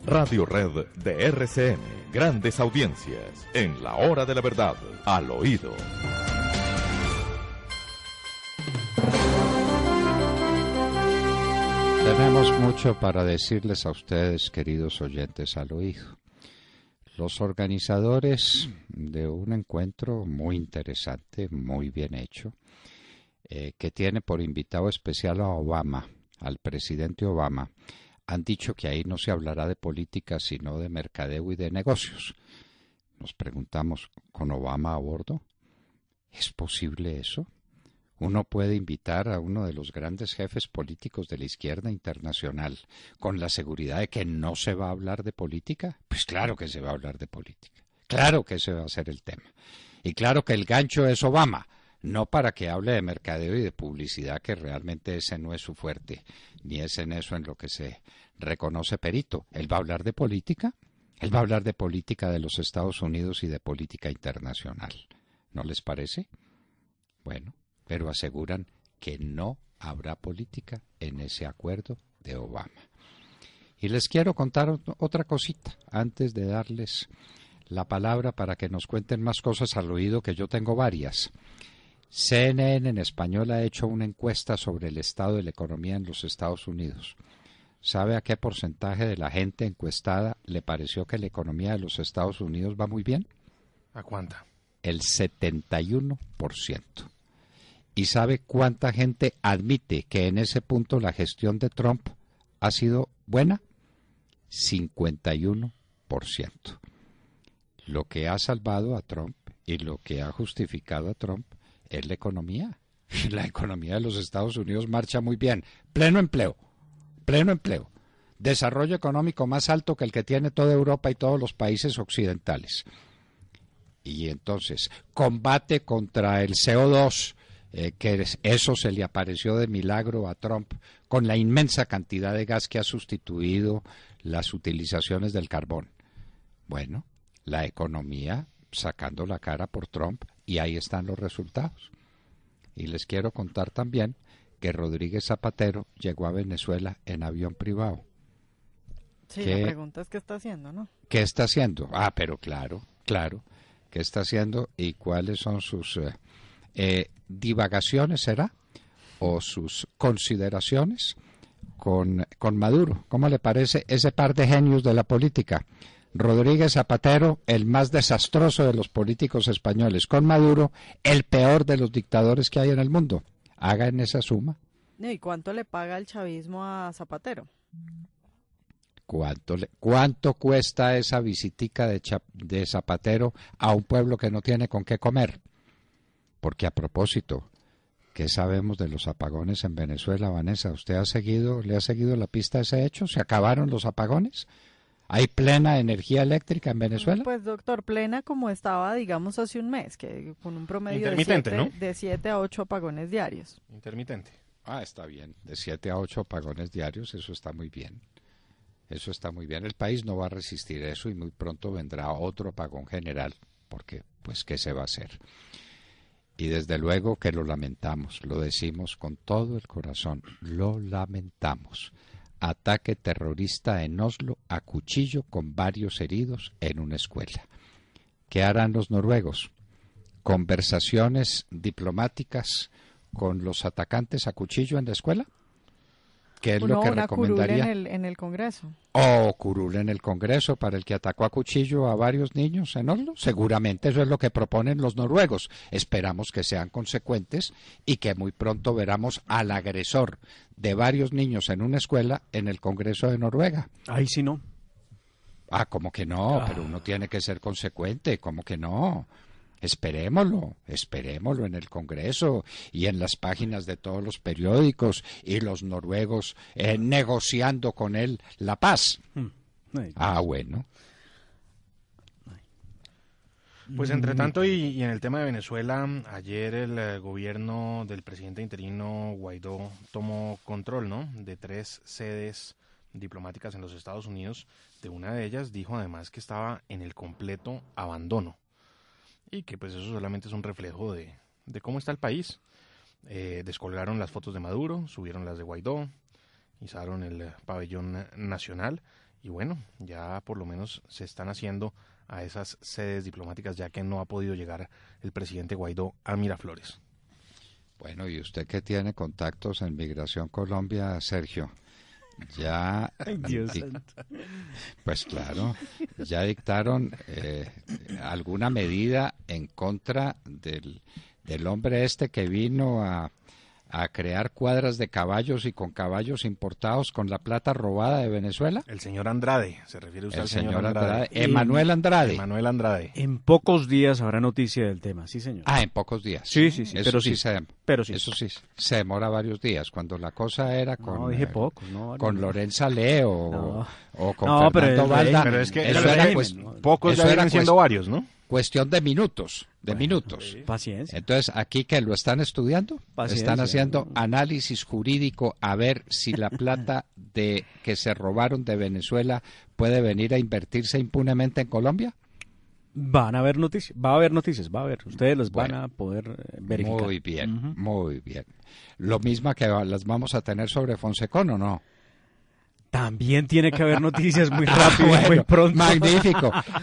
Radio Red de RCN. Grandes audiencias. En la hora de la verdad. Al oído. Tenemos mucho para decirles a ustedes, queridos oyentes, al oído. Los organizadores de un encuentro muy interesante, muy bien hecho, que tiene por invitado especial a Obama, al presidente Obama, han dicho que ahí no se hablará de política, sino de mercadeo y de negocios. Nos preguntamos, ¿con Obama a bordo? ¿Es posible eso? ¿Uno puede invitar a uno de los grandes jefes políticos de la izquierda internacional con la seguridad de que no se va a hablar de política? Pues claro que se va a hablar de política. Claro que ese va a ser el tema. Y claro que el gancho es Obama. No para que hable de mercadeo y de publicidad, que realmente ese no es su fuerte, ni es en eso en lo que se reconoce perito. Él va a hablar de política, él va a hablar de política de los Estados Unidos y de política internacional. ¿No les parece? Bueno, pero aseguran que no habrá política en ese acuerdo de Obama. Y les quiero contar otra cosita antes de darles la palabra para que nos cuenten más cosas al oído, que yo tengo varias. CNN en español ha hecho una encuesta sobre el estado de la economía en los Estados Unidos. ¿Sabe a qué porcentaje de la gente encuestada le pareció que la economía de los Estados Unidos va muy bien? ¿A cuánta? El 71%. ¿Y sabe cuánta gente admite que en ese punto la gestión de Trump ha sido buena? 51%. Lo que ha salvado a Trump y lo que ha justificado a Trump es la economía. La economía de los Estados Unidos marcha muy bien. Pleno empleo. Desarrollo económico más alto que el que tiene toda Europa y todos los países occidentales. Y entonces, combate contra el CO2, que eso se le apareció de milagro a Trump, con la inmensa cantidad de gas que ha sustituido las utilizaciones del carbón. Bueno, la economía sacando la cara por Trump, y ahí están los resultados. Y les quiero contar también que Rodríguez Zapatero llegó a Venezuela en avión privado. Sí, la pregunta es qué está haciendo, ¿no? ¿Qué está haciendo? Ah, pero claro. ¿Qué está haciendo y cuáles son sus divagaciones, será? ¿O sus consideraciones con Maduro? ¿Cómo le parece ese par de genios de la política? Rodríguez Zapatero, el más desastroso de los políticos españoles, con Maduro, el peor de los dictadores que hay en el mundo. Hagan esa suma. ¿Y cuánto le paga el chavismo a Zapatero? ¿Cuánto cuesta esa visitica de Zapatero a un pueblo que no tiene con qué comer? Porque a propósito, ¿qué sabemos de los apagones en Venezuela, Vanessa? ¿Usted le ha seguido la pista a ese hecho? ¿Se acabaron los apagones? ¿Hay plena energía eléctrica en Venezuela? Pues doctor, plena como estaba, digamos, hace un mes, que con un promedio de 7 a 8 apagones diarios. Intermitente. Ah, está bien, de 7 a 8 apagones diarios, eso está muy bien. Eso está muy bien, el país no va a resistir eso y muy pronto vendrá otro apagón general, porque, pues, ¿qué se va a hacer? Y desde luego que lo lamentamos, lo decimos con todo el corazón, lo lamentamos. Ataque terrorista en Oslo a cuchillo con varios heridos en una escuela. ¿Qué harán los noruegos? ¿Conversaciones diplomáticas con los atacantes a cuchillo en la escuela? ¿Qué es lo que recomendaría? Curul en el Congreso. Curul en el Congreso para el que atacó a cuchillo a varios niños en Oslo. Seguramente eso es lo que proponen los noruegos. Esperamos que sean consecuentes y que muy pronto veramos al agresor de varios niños en una escuela en el Congreso de Noruega. Ahí sí no. ¿Cómo que no? Pero uno tiene que ser consecuente, ¿cómo que no? Esperémoslo en el Congreso y en las páginas de todos los periódicos y los noruegos negociando con él la paz. Bueno. Pues entre tanto y en el tema de Venezuela, ayer el gobierno del presidente interino Guaidó tomó control, ¿no?, de 3 sedes diplomáticas en los Estados Unidos. De una de ellas dijo además que estaba en el completo abandono. Y que pues eso solamente es un reflejo de cómo está el país. Descolgaron las fotos de Maduro, subieron las de Guaidó, izaron el pabellón nacional y bueno, ya por lo menos se están haciendo a esas sedes diplomáticas, ya que no ha podido llegar el presidente Guaidó a Miraflores. Bueno, y usted que tiene contactos en Migración Colombia, Sergio, ya, ay, Dios santo. Pues claro, ya dictaron alguna medida en contra del hombre este que vino a crear cuadras de caballos y con caballos importados con la plata robada de Venezuela. El señor Andrade, se refiere usted al señor Andrade. Emanuel Andrade. Emanuel Andrade. En pocos días habrá noticia del tema, sí, señor. Ah, en pocos días. Sí, eso pero sí. Pero sí. Eso sí, se demora varios días. Cuando la cosa era con, no, dije pocos, no, con Lorenza Leo o con no, Fernando Valda. Pero es que eso era pocos ya vienen siendo varios, ¿no? Cuestión de minutos, Paciencia. Entonces, aquí que lo están estudiando, están haciendo análisis jurídico a ver si la plata que se robaron de Venezuela puede venir a invertirse impunemente en Colombia. Va a haber noticias. Ustedes las van a poder verificar. Muy bien, muy bien. Lo mismo que las vamos a tener sobre Fonsecón, ¿o no? También tiene que haber noticias muy rápido, muy pronto.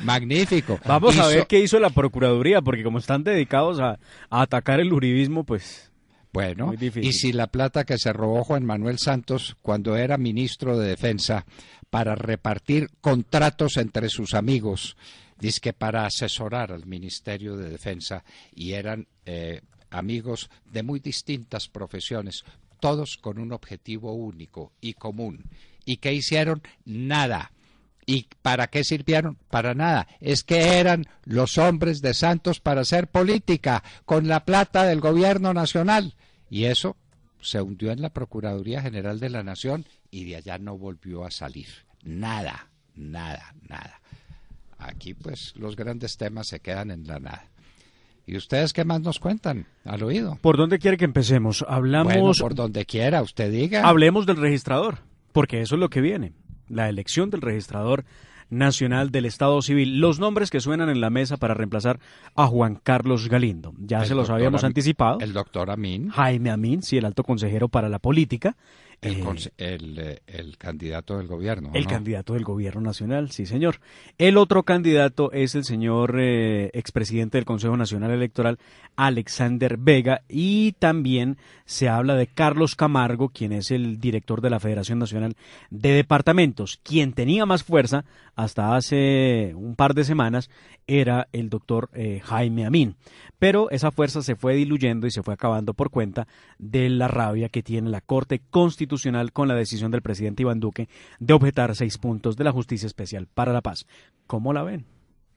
Magnífico. Vamos a ver qué hizo la Procuraduría, porque como están dedicados a atacar el uribismo, pues... Bueno, muy difícil. Y si la plata que se robó Juan Manuel Santos cuando era ministro de Defensa para repartir contratos entre sus amigos, dizque para asesorar al Ministerio de Defensa, y eran amigos de muy distintas profesiones, todos con un objetivo único y común. ¿Y qué hicieron? Nada. ¿Y para qué sirvieron? Para nada. Es que eran los hombres de Santos para hacer política con la plata del gobierno nacional. Y eso se hundió en la Procuraduría General de la Nación y de allá no volvió a salir. Nada. Aquí pues los grandes temas se quedan en la nada. ¿Y ustedes qué más nos cuentan al oído? ¿Por dónde quiere que empecemos? Bueno, por donde quiera, usted diga. Hablemos del registrador, porque eso es lo que viene. La elección del registrador nacional del Estado Civil. Los nombres que suenan en la mesa para reemplazar a Juan Carlos Galindo. Ya se los habíamos anticipado. El doctor Amin. Jaime Amin, sí, el alto consejero para la política. El candidato del gobierno. El candidato del gobierno nacional, sí señor. El otro candidato es el señor expresidente del Consejo Nacional Electoral, Alexander Vega, y también se habla de Carlos Camargo, quien es el director de la Federación Nacional de Departamentos. Quien tenía más fuerza hasta hace un par de semanas era el doctor Jaime Amin. Pero esa fuerza se fue diluyendo y se fue acabando por cuenta de la rabia que tiene la Corte Constitucional con la decisión del presidente Iván Duque de objetar 6 puntos de la Justicia Especial para la Paz. ¿Cómo la ven?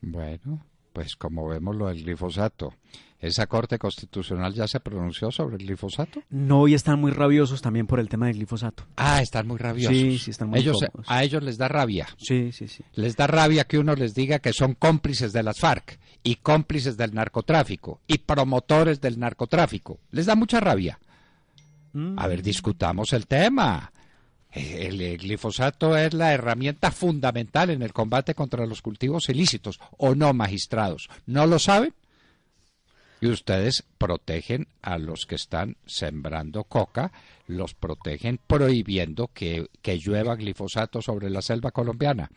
Bueno, pues como vemos lo del glifosato. ¿Esa Corte Constitucional ya se pronunció sobre el glifosato? No, y están muy rabiosos también por el tema del glifosato. Ah, están muy rabiosos. Sí, están muy cómodos. A ellos les da rabia. Sí. Les da rabia que uno les diga que son cómplices de las FARC y cómplices del narcotráfico y promotores del narcotráfico. Les da mucha rabia. A ver, discutamos el tema. El glifosato es la herramienta fundamental en el combate contra los cultivos ilícitos, ¿o no, magistrados? ¿No lo saben? Y ustedes protegen a los que están sembrando coca, los protegen prohibiendo que llueva glifosato sobre la selva colombiana.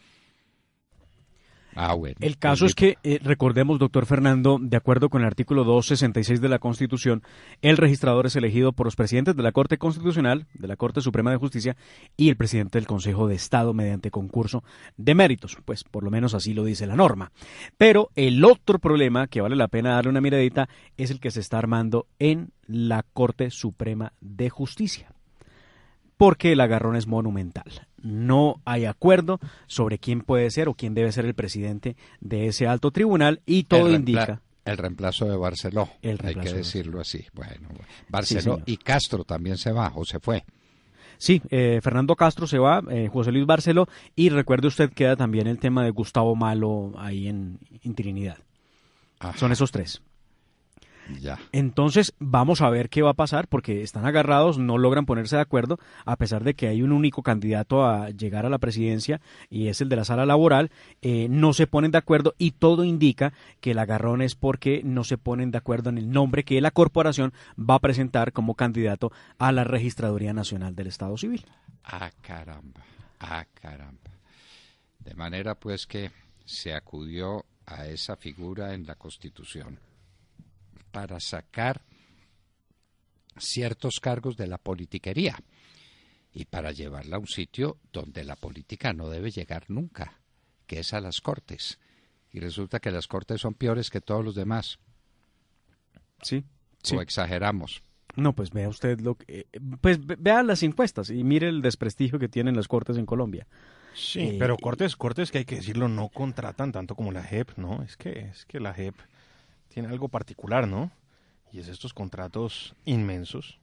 Bueno, el caso es que, recordemos, doctor Fernando, de acuerdo con el artículo 266 de la Constitución, el registrador es elegido por los presidentes de la Corte Constitucional, de la Corte Suprema de Justicia y el presidente del Consejo de Estado mediante concurso de méritos. Pues por lo menos así lo dice la norma. Pero el otro problema que vale la pena darle una miradita es el que se está armando en la Corte Suprema de Justicia. Porque el agarrón es monumental. No hay acuerdo sobre quién puede ser o quién debe ser el presidente de ese alto tribunal y todo indica... El reemplazo de Barceló, hay que decirlo así. Bueno, Barceló sí, y Castro también se va o se fue. Sí, Fernando Castro se va, José Luis Barceló, y recuerde usted queda también el tema de Gustavo Malo ahí en Trinidad. Ajá. Son esos 3. Ya. Entonces vamos a ver qué va a pasar porque están agarrados, no logran ponerse de acuerdo a pesar de que hay un único candidato a llegar a la presidencia y es el de la sala laboral, no se ponen de acuerdo y todo indica que el agarrón es porque no se ponen de acuerdo en el nombre que la corporación va a presentar como candidato a la Registraduría Nacional del Estado Civil. Caramba. De manera pues que se acudió a esa figura en la Constitución para sacar ciertos cargos de la politiquería y para llevarla a un sitio donde la política no debe llegar nunca, que es a las Cortes. Y resulta que las Cortes son peores que todos los demás. Sí. ¿O exageramos? No, pues vea usted pues vea las encuestas y mire el desprestigio que tienen las Cortes en Colombia. Sí, pero Cortes que hay que decirlo, no contratan tanto como la JEP, ¿no? Es que la JEP tiene algo particular, ¿no? Y es estos contratos inmensos,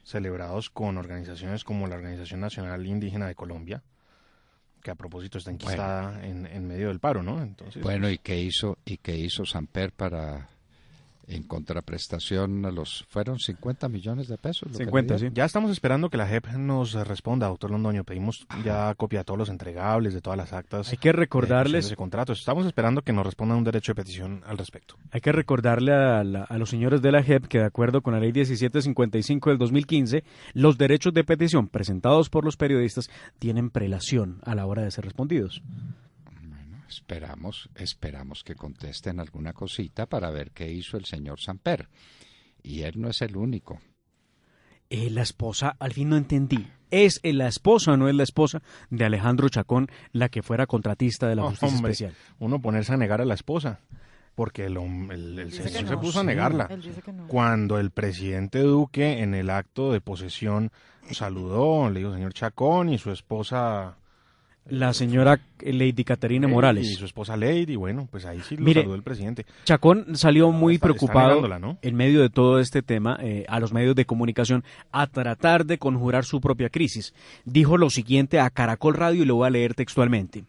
celebrados con organizaciones como la Organización Nacional Indígena de Colombia, que a propósito está enquistada en medio del paro, ¿no? Entonces, bueno, ¿y qué hizo Samper para, en contraprestación a fueron 50 millones de pesos? 50, sí. Ya estamos esperando que la JEP nos responda, doctor Londoño. Pedimos ya copia de todos los entregables, de todas las actas. Hay que recordarles de contratos. Estamos esperando que nos respondan un derecho de petición al respecto. Hay que recordarle a los señores de la JEP que de acuerdo con la ley 1755 del 2015, los derechos de petición presentados por los periodistas tienen prelación a la hora de ser respondidos. Esperamos que contesten alguna cosita para ver qué hizo el señor Samper. Y él no es el único. La esposa, al fin no entendí. ¿Es la esposa o no es la esposa de Alejandro Chacón la que fuera contratista de la Justicia Especial? Uno ponerse a negar a la esposa, porque el señor se puso a negarla. Él dice que no. Cuando el presidente Duque en el acto de posesión saludó, le dijo señor Chacón y su esposa... La señora Lady Caterina Morales. Y su esposa Lady, bueno, pues ahí sí lo saludó el presidente. Chacón salió muy preocupado ¿no? en medio de todo este tema a los medios de comunicación a tratar de conjurar su propia crisis. Dijo lo siguiente a Caracol Radio y lo voy a leer textualmente.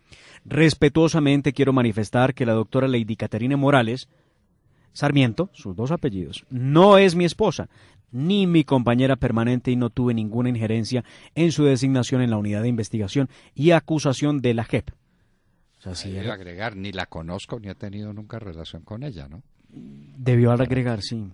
Respetuosamente quiero manifestar que la doctora Lady Caterina Morales Sarmiento, sus dos apellidos, no es mi esposa, ni mi compañera permanente y no tuve ninguna injerencia en su designación en la unidad de investigación y acusación de la JEP. O sea, si debe agregar, ni la conozco ni he tenido nunca relación con ella, ¿no? Debió agregar, sí.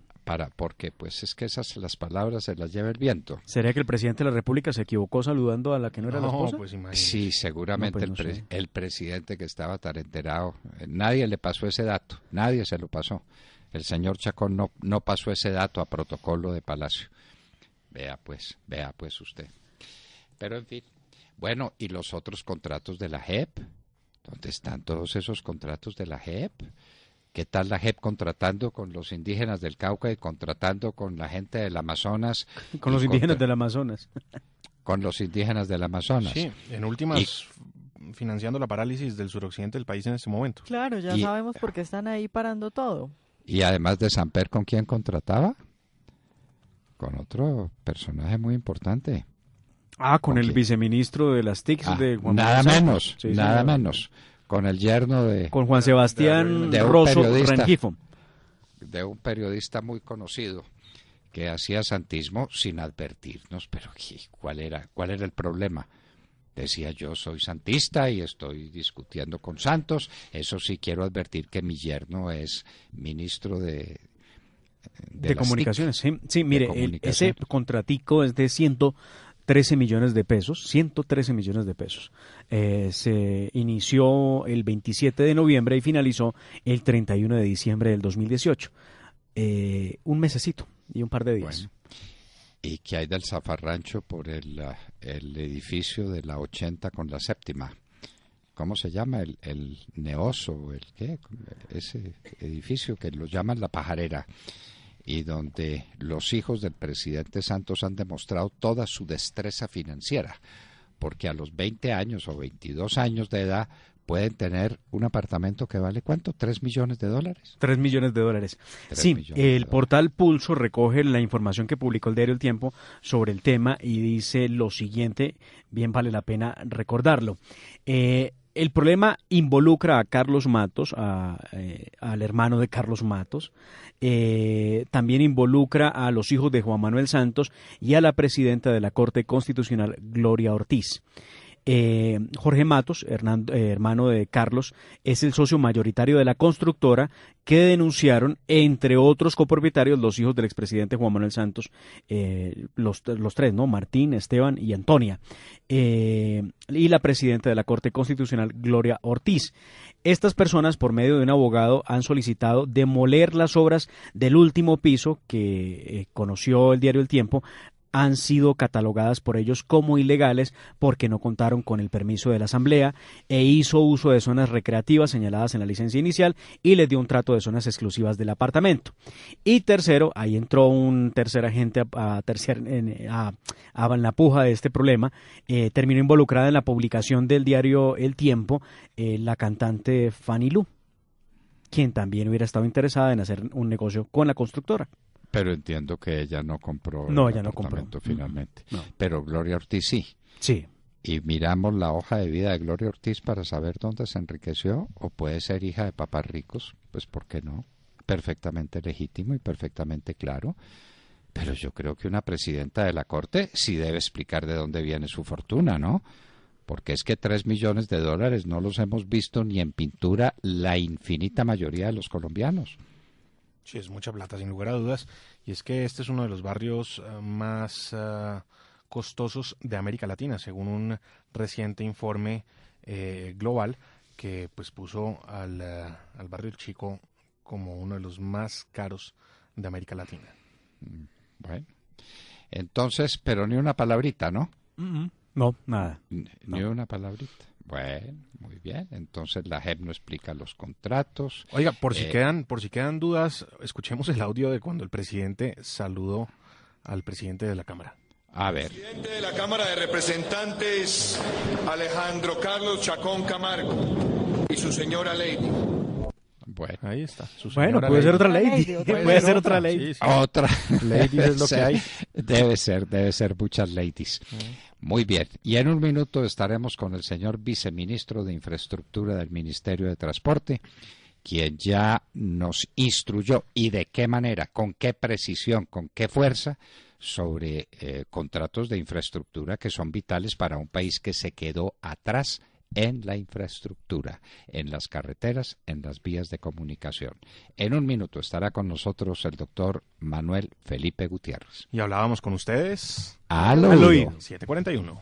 Porque pues es que las palabras se las lleva el viento. ¿Sería que el presidente de la República se equivocó saludando a la que no era la esposa? Pues sí, seguramente el presidente que estaba tan enterado, nadie le pasó ese dato, nadie se lo pasó. El señor Chacón no pasó ese dato a protocolo de Palacio. Vea pues usted. Pero en fin, bueno, ¿y los otros contratos de la JEP? ¿Dónde están todos esos contratos de la JEP? ¿Qué tal la JEP contratando con los indígenas del Cauca y contratando con la gente del Amazonas? Con los indígenas del Amazonas. Con los indígenas del Amazonas. Sí, en últimas, financiando la parálisis del suroccidente del país en este momento. Claro, ya sabemos por qué están ahí parando todo. Y además de Samper, ¿con quién contrataba? Con otro personaje muy importante. Con el viceministro de las TICs de Juan Nada menos. Con el yerno de... Con Juan Sebastián Rosso Rengifo. De un periodista muy conocido que hacía santismo sin advertirnos. Pero ¿cuál era el problema? Decía, yo soy santista y estoy discutiendo con santos. Eso sí, quiero advertir que mi yerno es ministro de comunicaciones. Sí, mire, ese contratico es de 113 millones de pesos. 113 millones de pesos. Se inició el 27 de noviembre y finalizó el 31 de diciembre del 2018. Un mesecito y un par de días. Bueno. ¿Y qué hay del zafarrancho por el edificio de la 80 con la séptima? ¿Cómo se llama? El Neoso, ¿el qué? Ese edificio que lo llaman La Pajarera, y donde los hijos del presidente Santos han demostrado toda su destreza financiera, porque a los 20 años o 22 años de edad pueden tener un apartamento que vale, ¿cuánto? ¿3 millones de dólares? 3 millones de dólares. Sí, el portal Pulso recoge la información que publicó el diario El Tiempo sobre el tema y dice lo siguiente, bien vale la pena recordarlo. El problema involucra a Carlos Matos, al hermano de Carlos Matos, también involucra a los hijos de Juan Manuel Santos y a la presidenta de la Corte Constitucional, Gloria Ortiz. Jorge Matos, hermano de Carlos, es el socio mayoritario de la constructora que denunciaron, entre otros copropietarios, los hijos del expresidente Juan Manuel Santos, los tres, ¿no? Martín, Esteban y Antonia, y la presidenta de la Corte Constitucional, Gloria Ortiz. Estas personas, por medio de un abogado, han solicitado demoler las obras del último piso que conoció el diario El Tiempo. Han sido catalogadas por ellos como ilegales porque no contaron con el permiso de la Asamblea e hizo uso de zonas recreativas señaladas en la licencia inicial y les dio un trato de zonas exclusivas del apartamento. Y tercero, ahí entró un tercer agente en la puja de este problema, terminó involucrada en la publicación del diario El Tiempo la cantante Fanny Lu, quien también hubiera estado interesada en hacer un negocio con la constructora. Pero entiendo que ella no compró el apartamento finalmente. No. Pero Gloria Ortiz sí. Sí. Y miramos la hoja de vida de Gloria Ortiz para saber dónde se enriqueció, o puede ser hija de papás ricos, pues ¿por qué no? Perfectamente legítimo y perfectamente claro. Pero yo creo que una presidenta de la Corte sí debe explicar de dónde viene su fortuna, ¿no? Porque es que 3 millones de dólares no los hemos visto ni en pintura la infinita mayoría de los colombianos. Sí, es mucha plata, sin lugar a dudas. Y es que este es uno de los barrios más costosos de América Latina, según un reciente informe global que pues puso al barrio El Chico como uno de los más caros de América Latina. Bueno, entonces, pero ni una palabrita, ¿no? No, nada. Ni una palabrita. Bueno, muy bien. Entonces la JEP no explica los contratos. Oiga, por si quedan dudas, escuchemos el audio de cuando el presidente saludó al presidente de la Cámara. A ver. Presidente de la Cámara de Representantes, Alejandro Carlos Chacón Camargo, y su señora Lady. Bueno, ahí está. Bueno, puede ser otra Lady. Puede ser otra Lady. Sí. Otra. Ladies es lo que hay. Debe ser muchas ladies. Muy bien. Y en un minuto estaremos con el señor viceministro de Infraestructura del Ministerio de Transporte, quien ya nos instruyó y de qué manera, con qué precisión, con qué fuerza, sobre contratos de infraestructura que son vitales para un país que se quedó atrás en la infraestructura, en las carreteras, en las vías de comunicación. En un minuto estará con nosotros el doctor Manuel Felipe Gutiérrez. Y hablábamos con ustedes al oído. 7:41.